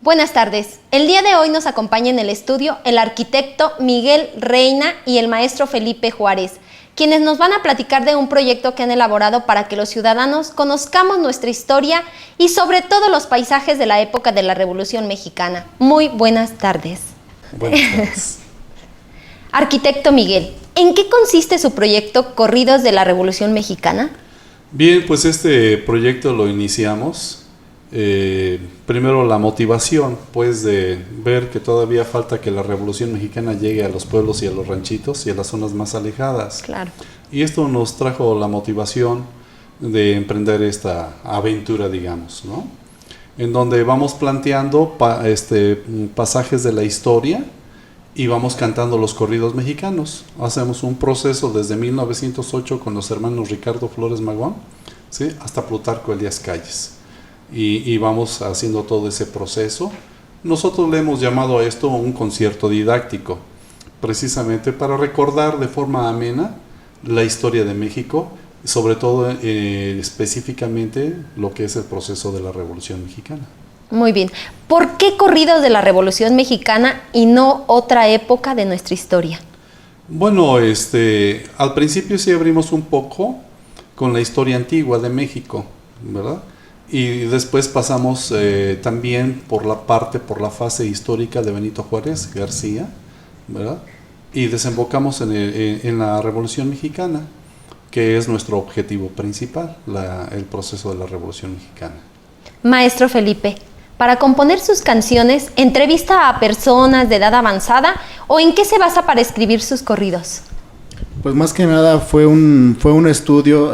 Buenas tardes. El día de hoy nos acompaña en el estudio el arquitecto Miguel Reina y el maestro Felipe Juárez, quienes nos van a platicar de un proyecto que han elaborado para que los ciudadanos conozcamos nuestra historia y sobre todo los paisajes de la época de la Revolución Mexicana. Muy buenas tardes. Buenas tardes. Arquitecto Miguel, ¿en qué consiste su proyecto Corridos de la Revolución Mexicana? Bien, pues este proyecto lo iniciamos. Primero la motivación, pues de ver que todavía falta que la Revolución Mexicana llegue a los pueblos y a los ranchitos y a las zonas más alejadas. Claro. Y esto nos trajo la motivación de emprender esta aventura, digamos, ¿no? En donde vamos planteando pasajes de la historia y vamos cantando los corridos mexicanos. Hacemos un proceso desde 1908 con los hermanos Ricardo Flores Magón, ¿sí?, hasta Plutarco Elías Calles. Y vamos haciendo todo ese proceso. Nosotros le hemos llamado a esto un concierto didáctico, precisamente para recordar de forma amena la historia de México, sobre todo específicamente lo que es el proceso de la Revolución Mexicana. Muy bien. ¿Por qué corridos de la Revolución Mexicana y no otra época de nuestra historia? Bueno, al principio sí abrimos un poco con la historia antigua de México, ¿verdad? Y después pasamos también por la fase histórica de Benito Juárez García, ¿verdad? Y desembocamos en la Revolución Mexicana, que es nuestro objetivo principal, el proceso de la Revolución Mexicana. Maestro Felipe, para componer sus canciones, ¿entrevista a personas de edad avanzada o en qué se basa para escribir sus corridos? Pues más que nada fue un estudio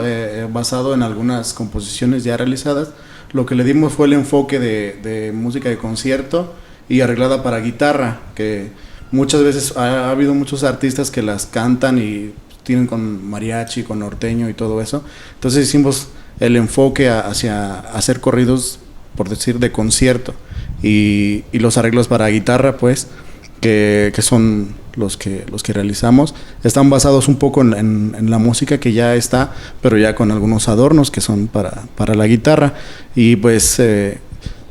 basado en algunas composiciones ya realizadas. Lo que le dimos fue el enfoque de música de concierto y arreglada para guitarra, que muchas veces ha habido muchos artistas que las cantan y tienen con mariachi, con norteño y todo eso. Entonces hicimos el enfoque hacia hacer corridos, por decir, de concierto, y los arreglos para guitarra, pues, que son los que realizamos, están basados un poco en la música que ya está, pero ya con algunos adornos que son para la guitarra, y pues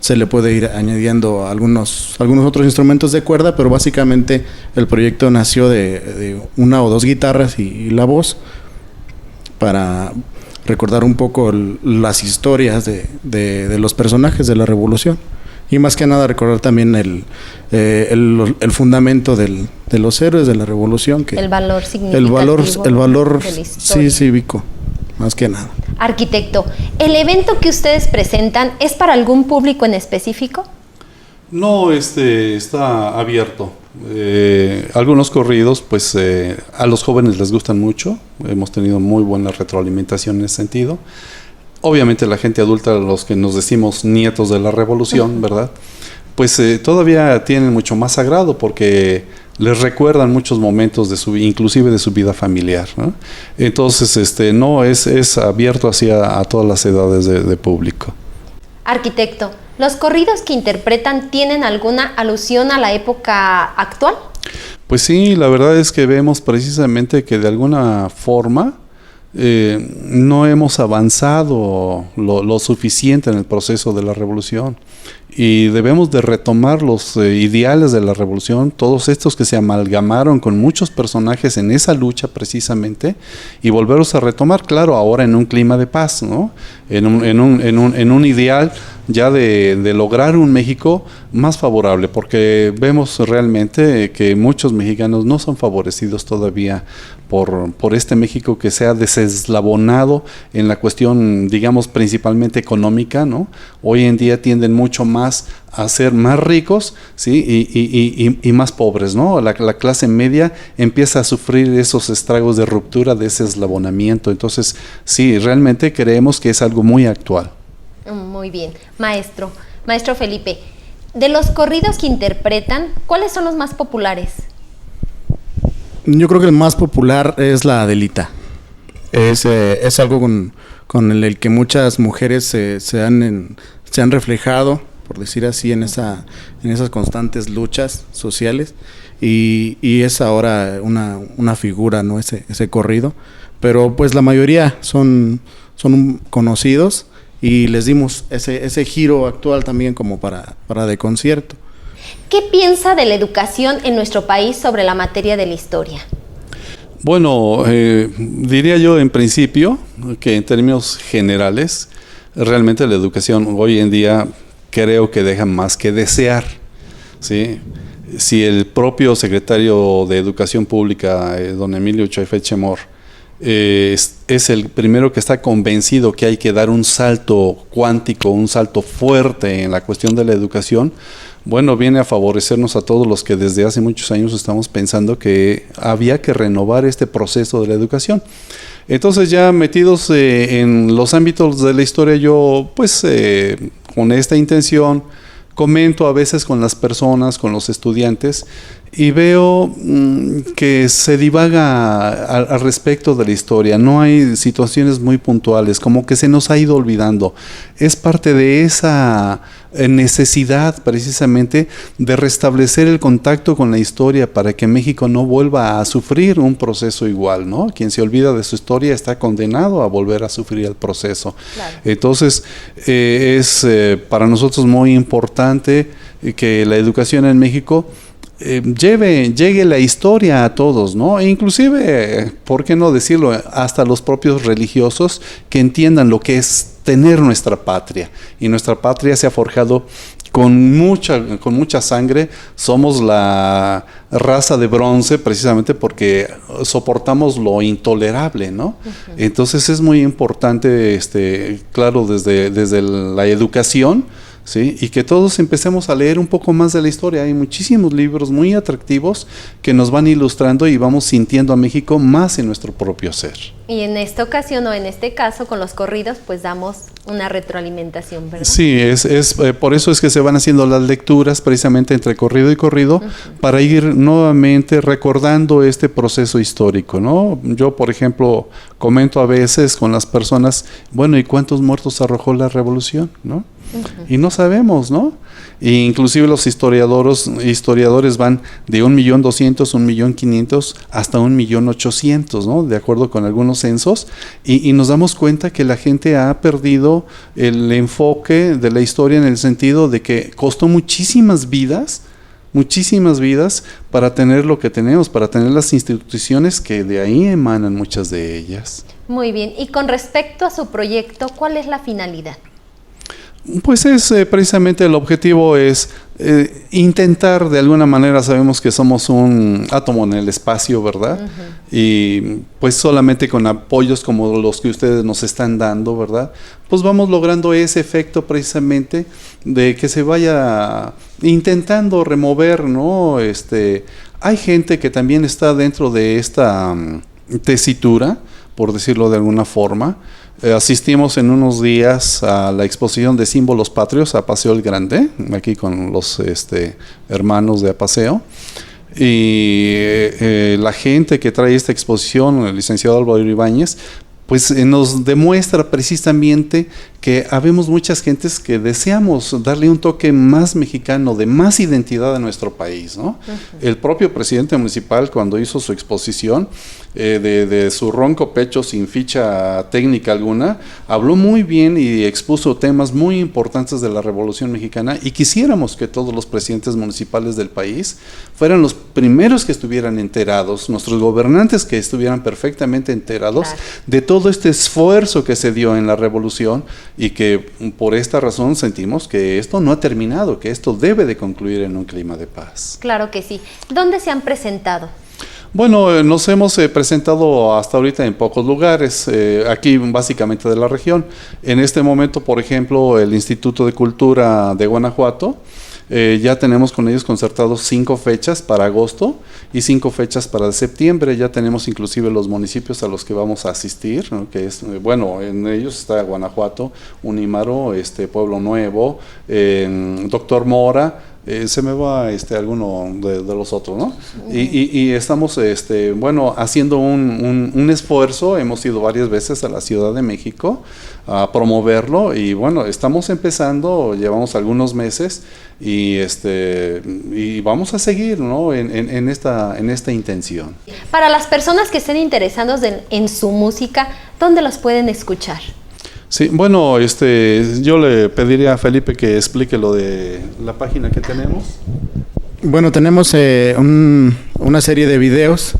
se le puede ir añadiendo algunos otros instrumentos de cuerda, pero básicamente el proyecto nació de una o dos guitarras y la voz, para recordar un poco las historias de los personajes de la Revolución. Y más que nada recordar también el fundamento de los héroes de la Revolución, que el valor significativo, el valor de la historia. Sí, cívico, más que nada. Arquitecto, ¿el evento que ustedes presentan es para algún público en específico? No, está abierto. Algunos corridos, pues a los jóvenes les gustan mucho. Hemos tenido muy buena retroalimentación en ese sentido. Obviamente la gente adulta, los que nos decimos nietos de la Revolución, ¿verdad?, pues todavía tienen mucho más agrado porque les recuerdan muchos momentos inclusive de su vida familiar, ¿no? Entonces, es abierto a todas las edades de público. Arquitecto, ¿los corridos que interpretan tienen alguna alusión a la época actual? Pues sí, la verdad es que vemos precisamente que de alguna forma no hemos avanzado lo suficiente en el proceso de la revolución y debemos de retomar los ideales de la revolución, todos estos que se amalgamaron con muchos personajes en esa lucha precisamente, y volverlos a retomar, claro, ahora en un clima de paz, ¿no? En un ideal ya de lograr un México más favorable, porque vemos realmente que muchos mexicanos no son favorecidos todavía por este México que se ha deseslabonado en la cuestión, digamos, principalmente económica, ¿no? Hoy en día tienden mucho más a ser más ricos, ¿sí?, y más pobres, ¿no? La clase media empieza a sufrir esos estragos de ruptura, de ese eslabonamiento. Entonces, sí, realmente creemos que es algo muy actual. Muy bien. Maestro Felipe, de los corridos que interpretan, ¿cuáles son los más populares? Yo creo que el más popular es la Adelita. Es algo con el que muchas mujeres se han reflejado, por decir así, en esas constantes luchas sociales, y es ahora una figura, ¿no?, ese corrido. Pero pues la mayoría son conocidos, y les dimos ese giro actual también como para de concierto. ¿Qué piensa de la educación en nuestro país sobre la materia de la historia? Bueno, diría yo en principio que en términos generales, realmente la educación hoy en día creo que deja más que desear, ¿sí? Si el propio secretario de Educación Pública, don Emilio Choife Chemor, es el primero que está convencido que hay que dar un salto cuántico, un salto fuerte en la cuestión de la educación, bueno, viene a favorecernos a todos los que desde hace muchos años estamos pensando que había que renovar este proceso de la educación. Entonces, ya metidos en los ámbitos de la historia, yo pues con esta intención comento a veces con las personas, con los estudiantes, y veo que se divaga al respecto de la historia. No hay situaciones muy puntuales, como que se nos ha ido olvidando. Es parte de esa necesidad precisamente de restablecer el contacto con la historia para que México no vuelva a sufrir un proceso igual, ¿no? Quien se olvida de su historia está condenado a volver a sufrir el proceso. Claro. Entonces, es para nosotros muy importante que la educación en México llegue la historia a todos, ¿no? E inclusive, ¿por qué no decirlo? Hasta los propios religiosos que entiendan lo que es tener nuestra patria. Y nuestra patria se ha forjado con mucha sangre. Somos la raza de bronce precisamente porque soportamos lo intolerable, ¿no? Uh-huh. Entonces es muy importante, claro, desde la educación, ¿sí? Y que todos empecemos a leer un poco más de la historia. Hay muchísimos libros muy atractivos que nos van ilustrando y vamos sintiendo a México más en nuestro propio ser. Y en esta ocasión, o en este caso, con los corridos, pues damos una retroalimentación, ¿verdad? Sí, por eso es que se van haciendo las lecturas precisamente entre corrido y corrido, uh-huh, para ir nuevamente recordando este proceso histórico, ¿no? Yo, por ejemplo, comento a veces con las personas, bueno, ¿y cuántos muertos arrojó la revolución, no? Uh-huh. Y no sabemos, ¿no? E inclusive los historiadores van de 1.200.000, 1.500.000 hasta 1.800.000, ¿no? De acuerdo con algunos censos, y nos damos cuenta que la gente ha perdido el enfoque de la historia en el sentido de que costó muchísimas vidas para tener lo que tenemos, para tener las instituciones que de ahí emanan muchas de ellas. Muy bien, y con respecto a su proyecto, ¿cuál es la finalidad? Pues precisamente el objetivo es intentar, de alguna manera, sabemos que somos un átomo en el espacio, ¿verdad? Uh-huh. Y pues solamente con apoyos como los que ustedes nos están dando, ¿verdad? Pues vamos logrando ese efecto precisamente de que se vaya intentando remover, ¿no? Hay gente que también está dentro de esta tesitura, por decirlo de alguna forma. Asistimos en unos días a la exposición de símbolos patrios a Paseo el Grande, aquí con los hermanos de Apaseo. Y la gente que trae esta exposición, el licenciado Álvaro Ibáñez, pues nos demuestra precisamente que habemos muchas gentes que deseamos darle un toque más mexicano, de más identidad a nuestro país, ¿no? Uh-huh. El propio presidente municipal, cuando hizo su exposición, de su ronco pecho sin ficha técnica alguna, habló muy bien y expuso temas muy importantes de la Revolución Mexicana, y quisiéramos que todos los presidentes municipales del país fueran los primeros que estuvieran enterados, nuestros gobernantes que estuvieran perfectamente enterados, claro, de todo este esfuerzo que se dio en la Revolución, y que por esta razón sentimos que esto no ha terminado, que esto debe de concluir en un clima de paz. Claro que sí. ¿Dónde se han presentado? Bueno, nos hemos presentado hasta ahorita en pocos lugares, aquí básicamente de la región. En este momento, por ejemplo, el Instituto de Cultura de Guanajuato, ya tenemos con ellos concertados 5 fechas para agosto y 5 fechas para septiembre. Ya tenemos inclusive los municipios a los que vamos a asistir, ¿no? Que es, bueno, en ellos está Guanajuato, Unímaro, Pueblo Nuevo, Doctor Mora. Se me va alguno de los otros, ¿no? Y estamos, bueno, haciendo un esfuerzo. Hemos ido varias veces a la Ciudad de México a promoverlo, y bueno, estamos empezando, llevamos algunos meses, y vamos a seguir, ¿no? en esta intención. Para las personas que estén interesados en su música, ¿dónde los pueden escuchar? Sí, bueno, yo le pediría a Felipe que explique lo de la página que tenemos. Bueno, tenemos una serie de videos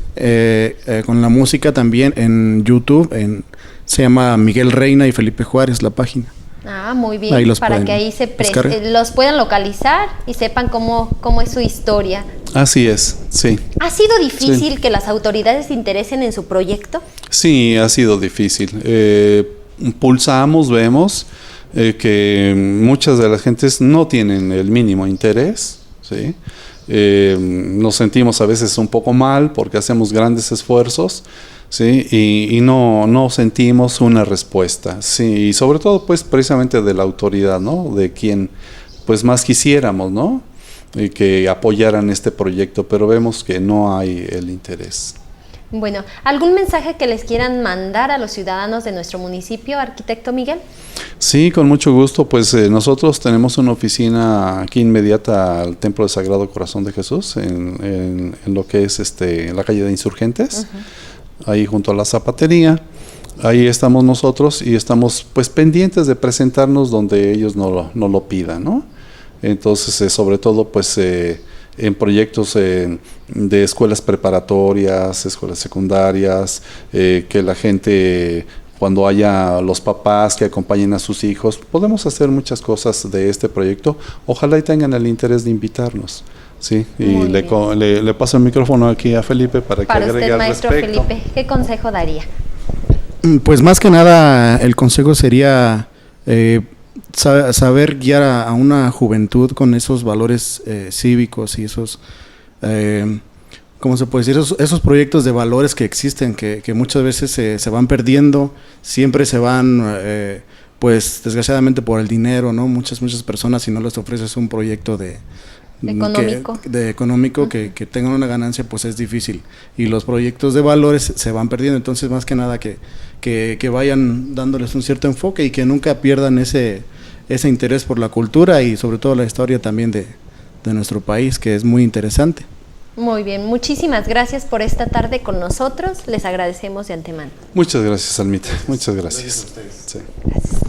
con la música también en YouTube. Se llama Miguel Reina y Felipe Juárez la página. Ah, muy bien, Ahí los para pueden que ahí descargar. los puedan localizar y sepan cómo es su historia. Así es, sí. ¿Ha sido difícil que las autoridades se interesen en su proyecto? Sí, ha sido difícil. Pulsamos, vemos que muchas de las gentes no tienen el mínimo interés, ¿sí? Nos sentimos a veces un poco mal porque hacemos grandes esfuerzos, ¿sí? Y no sentimos una respuesta, sí, y sobre todo pues precisamente de la autoridad, ¿no? De quien pues más quisiéramos, ¿no? Y que apoyaran este proyecto, pero vemos que no hay el interés. Bueno, ¿algún mensaje que les quieran mandar a los ciudadanos de nuestro municipio, arquitecto Miguel? Sí, con mucho gusto. Pues nosotros tenemos una oficina aquí inmediata al Templo del Sagrado Corazón de Jesús, en lo que es la calle de Insurgentes, ahí junto a la zapatería. Ahí estamos nosotros y estamos pues pendientes de presentarnos donde ellos no lo pidan, ¿no? Entonces, sobre todo pues en proyectos de escuelas preparatorias, escuelas secundarias, que la gente, cuando haya los papás que acompañen a sus hijos, podemos hacer muchas cosas de este proyecto. Ojalá y tengan el interés de invitarnos. Sí, y le paso el micrófono aquí a Felipe para que agregue usted, al maestro respecto. Felipe, ¿qué consejo daría? Pues más que nada el consejo sería saber guiar a una juventud con esos valores cívicos y esos, ¿cómo se puede decir? Esos proyectos de valores que existen, que muchas veces se van perdiendo, siempre se van, pues desgraciadamente por el dinero, ¿no? Muchas personas, si no les ofreces un proyecto económico que tengan una ganancia, pues es difícil, y los proyectos de valores se van perdiendo. Entonces más que nada que vayan dándoles un cierto enfoque y que nunca pierdan ese interés por la cultura y sobre todo la historia también de nuestro país, que es muy interesante. Muy bien, muchísimas gracias por esta tarde con nosotros, les agradecemos de antemano. Muchas gracias, Almita, muchas gracias. Gracias a ustedes. Sí. Gracias.